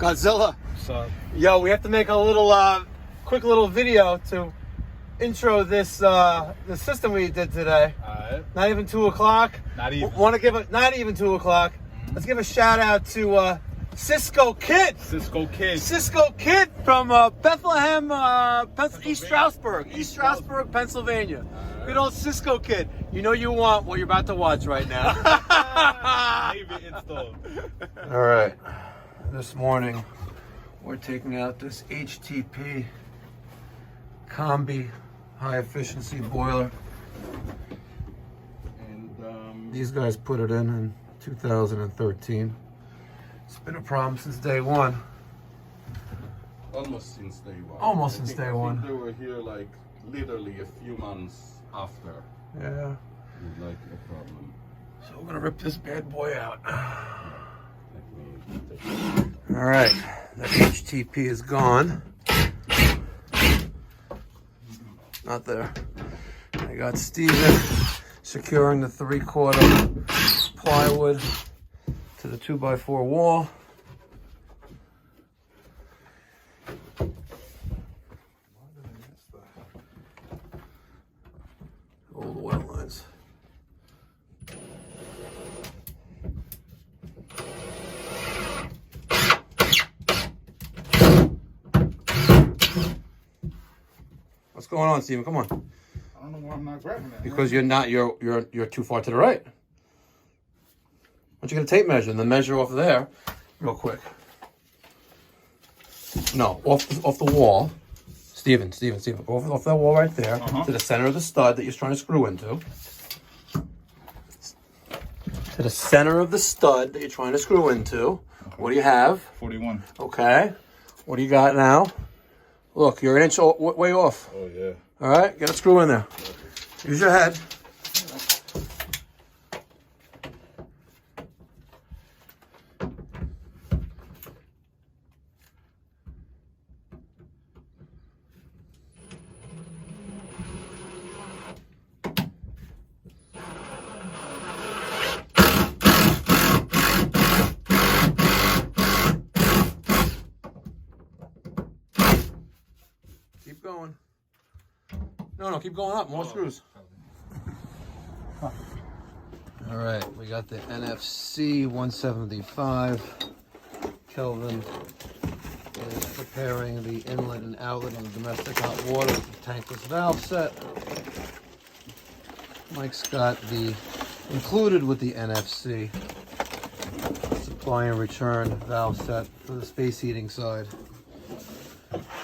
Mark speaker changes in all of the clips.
Speaker 1: Godzilla.
Speaker 2: What's up?
Speaker 1: Yo, we have to make a little, quick little video to intro this the system we did today.
Speaker 2: Alright.
Speaker 1: Not even 2 o'clock.
Speaker 2: Not even.
Speaker 1: Want to give a not even 2 o'clock. Let's give a shout out to Cisco Kid.
Speaker 2: Cisco Kid.
Speaker 1: Cisco Kid from Bethlehem, East Stroudsburg, Pennsylvania. Good old Cisco Kid. You know you want what you're about to watch right now. All right. This morning, we're taking out this HTP combi high efficiency boiler. And these guys put it in 2013. It's been a problem since day one.
Speaker 3: Almost since day one.
Speaker 1: Almost since day one.
Speaker 3: I think they were here like literally a few months after.
Speaker 1: Yeah.
Speaker 3: Like a problem.
Speaker 1: So we're gonna rip this bad boy out.
Speaker 3: Let me take
Speaker 1: All right, the HTP is gone. Not there. I got Steven securing the 3/4 plywood to the 2x4 wall. Old oil lines. What's going on, Steven? Come on.
Speaker 2: I don't know why I'm not grabbing that.
Speaker 1: Because you're too far to the right. Why don't you get a tape measure and then measure off there, real quick. No, off the wall. Steven, go off that wall right there to the center of the stud that you're trying to screw into. To the center of the stud that you're trying to screw into. Okay. What do you have?
Speaker 2: 41.
Speaker 1: Okay. What do you got now? Look, you're an inch way off.
Speaker 2: Oh, yeah.
Speaker 1: All right, get a screw in there. Use your head. Keep going. No, keep going up. More screws. All right, we got the NFC-175. Kelvin is preparing the inlet and outlet on the domestic hot water with the tankless valve set. Mike's got the included with the NFC supply and return valve set for the space heating side.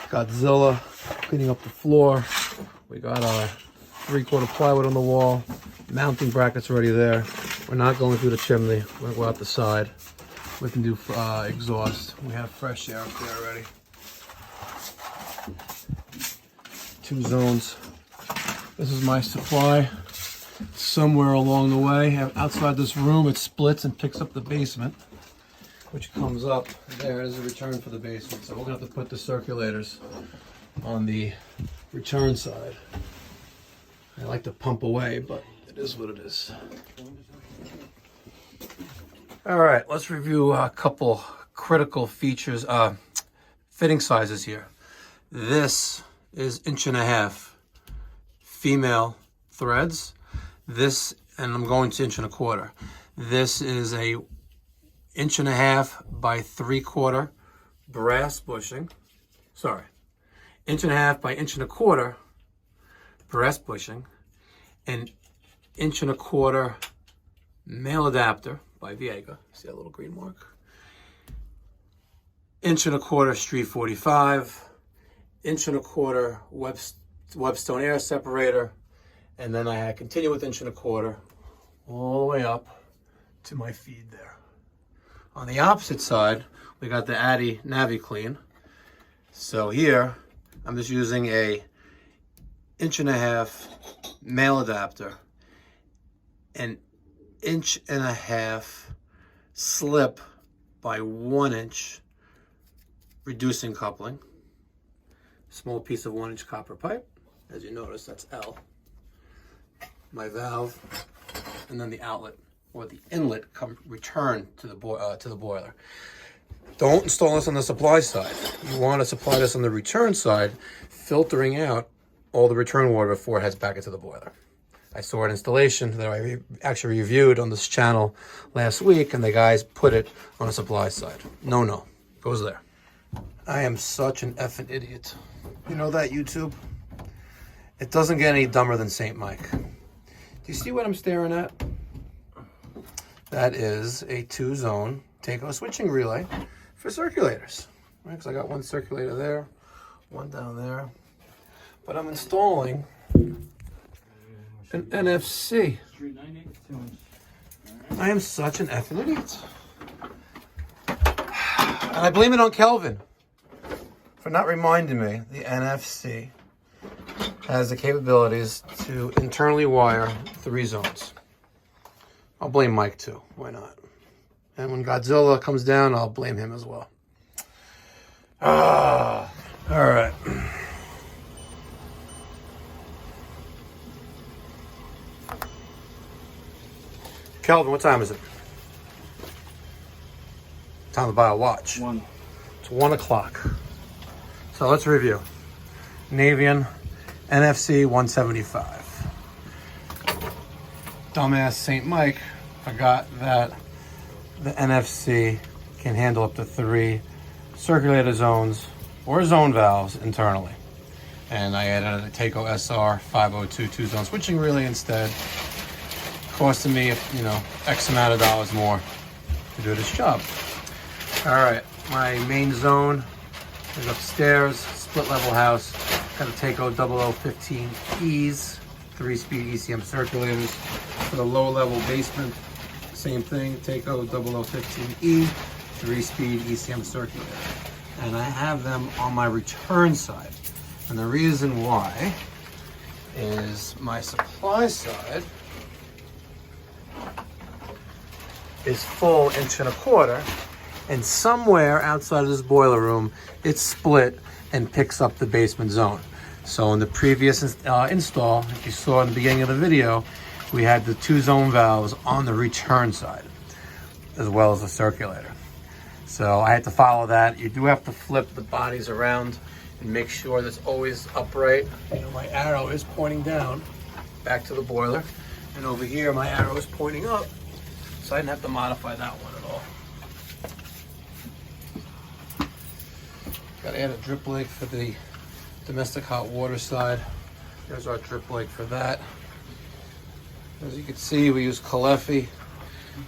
Speaker 1: Godzilla cleaning up the floor. We got our 3/4 plywood on the wall. Mounting brackets already there. We're not going through the chimney. We're gonna go out the side. We can do exhaust. We have fresh air up there already. 2 zones. This is my supply. Somewhere along the way, outside this room, it splits and picks up the basement, which comes up there as a return for the basement. So we're gonna have to put the circulators on the return side. I like to pump away, but it is what it is. All right, let's review a couple critical features, fitting sizes here. This is 1.5" female threads. This, and I'm going to 1.25". This is a 1.5" by 3/4 brass bushing. Sorry, 1.5" by 1.25" brass bushing, and 1.25" male adapter by Viega. See that little green mark? 1.25" street 45, 1.25" Webstone air separator, and then I continue with 1.25" all the way up to my feed there. On the opposite side, we got the Addy NaviClean. So here, I'm just using a 1.5" male adapter, an 1.5" slip by 1 inch reducing coupling, small piece of 1 inch copper pipe. As you notice, that's L. My valve, and then the outlet or the inlet return to the boiler. Don't install this on the supply side. You want to supply this on the return side, filtering out all the return water before it heads back into the boiler. I saw an installation that I actually reviewed on this channel last week, and the guys put it on the supply side. No, goes there. I am such an effing idiot. You know that, YouTube? It doesn't get any dumber than St. Mike. Do you see what I'm staring at? That is a 2-zone Takeo switching relay for circulators. Right, because I got one circulator there, one down there. But I'm installing an NFC. I am such an effing idiot. And I blame it on Kelvin for not reminding me the NFC has the capabilities to internally wire 3 zones. I'll blame Mike too. Why not? And when Godzilla comes down, I'll blame him as well. All right. Kelvin, what time is it? Time to buy a watch.
Speaker 2: 1.
Speaker 1: It's 1 o'clock. So let's review. Navien NFC-175. Dumbass St. Mike forgot that the NFC can handle up to 3 circulator zones or zone valves internally. And I added a Takeo SR 502 2-zone switching relay instead, costing me, X amount of dollars more to do this job. All right, my main zone is upstairs, split level house. Got a Takeo 0015Es, 3-speed ECM circulators. For the low level basement, same thing, Takeo 0015E, 3-speed ECM circulator. And I have them on my return side. And the reason why is my supply side is full 1.25 inches, and somewhere outside of this boiler room, it's split and picks up the basement zone. So in the previous install, if you saw in the beginning of the video, we had the 2 zone valves on the return side, as well as the circulator. So I had to follow that. You do have to flip the bodies around and make sure that's always upright. My arrow is pointing down, back to the boiler. And over here, my arrow is pointing up. So I didn't have to modify that one at all. Got to add a drip leg for the domestic hot water side. There's our drip leg for that. As you can see, we use Calefi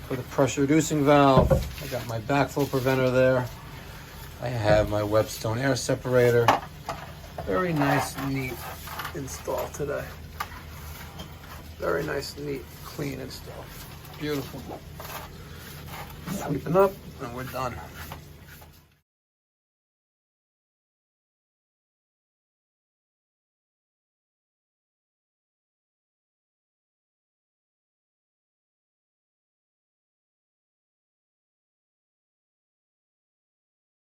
Speaker 1: for the pressure reducing valve. I got my backflow preventer there. I have my Webstone air separator. Very nice, neat install today. Very nice, neat, clean install. Beautiful. Sweeping up, and we're done.